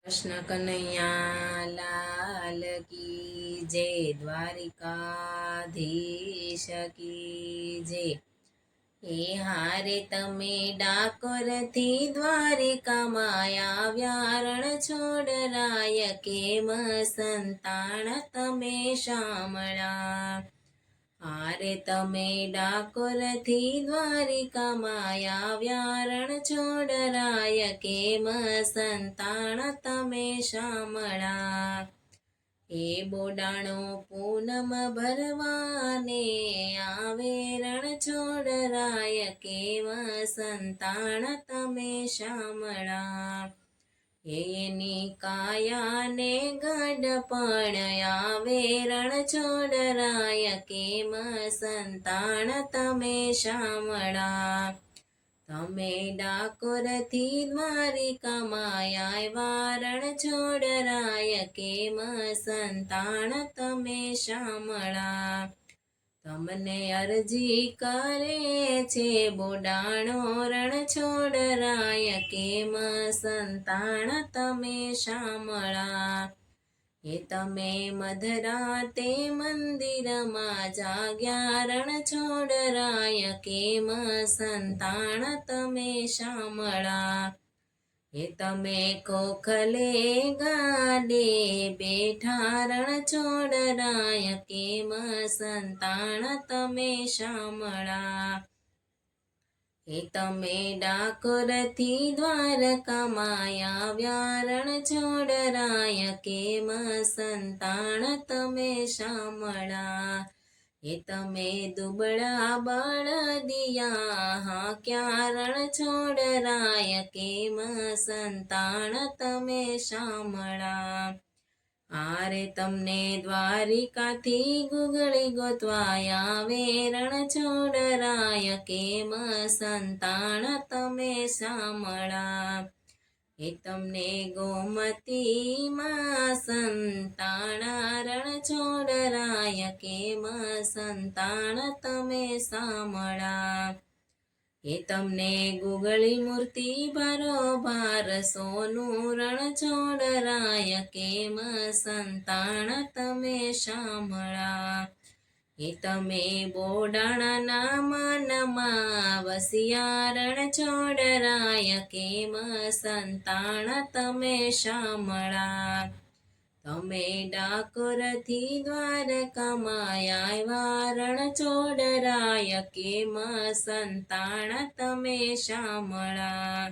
કૃષ્ણ કનૈયા લાલ કી જય, દ્વારિકાધીશ કી જય. એ હારે તમે ડાકોરથી દ્વારિકામાં આવ્યા, રણ છોડરાય કેમ સંતાણ તમે શામળા. હારે તમે ડાકોરથી દ્વારિકામાં આવ્યા, રણ છોડરાય કેમ સંતાણ તમે શામળા. એ બોડાણો પૂનમ ભરવાને આવે, રણ છોડરાય કેમ સંતાણ તમે શામળા. એની કાયાને ગઢપણ આવે, રણ છોડરાય કેમ સંતાણ તમે શામળા. તમે ડાકોરથી દ્વારિકામાં આવ્યા, રણ છોડરાય કેમ સંતાણ તમે શામળા. તમને અરજી કરે છે બોડાણો, રણ છોડરાય કેમ સંતાણ તમે શામળા. એ તમે મધરાતે મંદિરમાં જાગ્યા, રણ છોડરાય કેમ સંતાણ તમે શામળા. એ તમે કોખલે ગાડે બેઠા, રણ છોડરાય કેમ સંતાણ તમે શામળા. એ તમે ડાકોરથી દ્વારકામાં આવ્યા, રણ છોડરાય કેમ સંતાણ તમે શામળા. એ તમે દુબળા બળદિયા હાંક્યા, રણ છોડરાય કેમ સંતાણ તમે શામળા. આરે તમને દ્વારિકાથી ગુગળી ગોતવાય આવે, રણ છોડરાય કેમ સંતાણ તમે શામળા. એ તમને ગોમતીમાં સંતાણા, રણ છોડરાય કેમ સંતાણ તમે શામળા. એ તમને ગુગળી મૂર્તિ બારોબાર સોનું, રણ છોડરાય કેમ સંતાણ તમે શામળા. એ તમે બોડાણાના મનમાં વસ્યા, રણ છોડરાય કેમ સંતાણ તમે શામળા. તમે ડાકોરથી દ્વારકામાં આવ્યા, રણ છોડરાય કેમ સંતાણ તમે શામળા.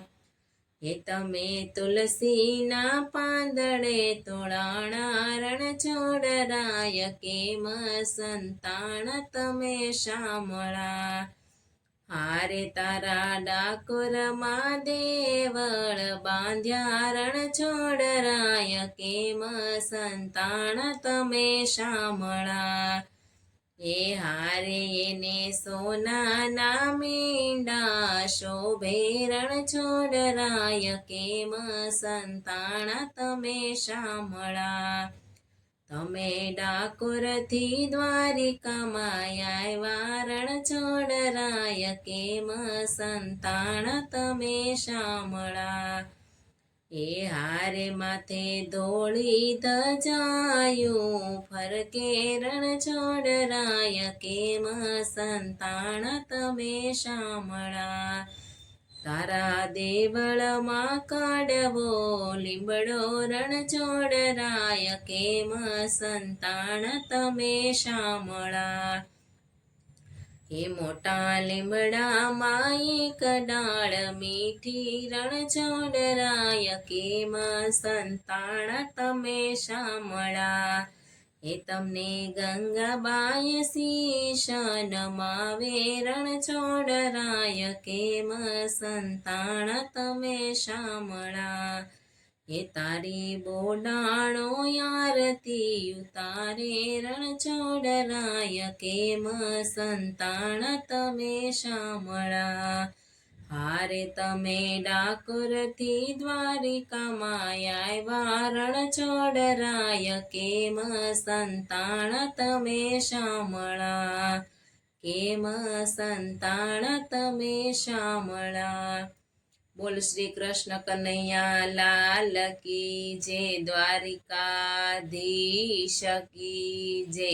એ તમે તુલસીના પાંદડે તોળાણા, રણ છોડરાય કેમ સંતાણ તમે શામળા. હારે તારા ડાકોરમાં દેવળ બાંધ્યા, રણ છોડરાય કેમ સંતાણ તમે શામળા. એ હારે એને સોનાના મીંડા શોભે, રણ છોડરાય કેમ સંતાણ તમે શામળા. તમે ડાકોરથી દ્વારિકામાં આવ્યા, રણ છોડરાય કેમ સંતાણ તમે શામળા. એ હારે માથે ધોળી ધજાયું ફરકે, રણ છોડરાય કેમ સંતાણ તમે શામળા. તારા દેવળમાં કાઢવો લીમડો, રણ છોડરાય કેમ સંતાણ તમે શામળા. એ મોટા લીમડામાં એક ડાળ મીઠી, રણ છોડરાય કેમ સંતાણ તમે શામળા. એ તમને ગંગાબાઈ શીશ નમાવે, રણ છોડરાય કેમ સંતાણ તમે શામળા. એ તારી બોડાણો આરતી ઉતારે, રણ છોડરાય કેમ સંતાણ તમે શામળા. હારે તમે ડાકોરથી દ્વારિકામાં આવ્યા, રણ છોડરાય કેમ સંતાણ તમે શામળા. કેમ સંતાણ તમે શામળા. બોલ શ્રી કૃષ્ણ કનૈયા લાલ કી જય, દ્વારિકાધીશ કી જય.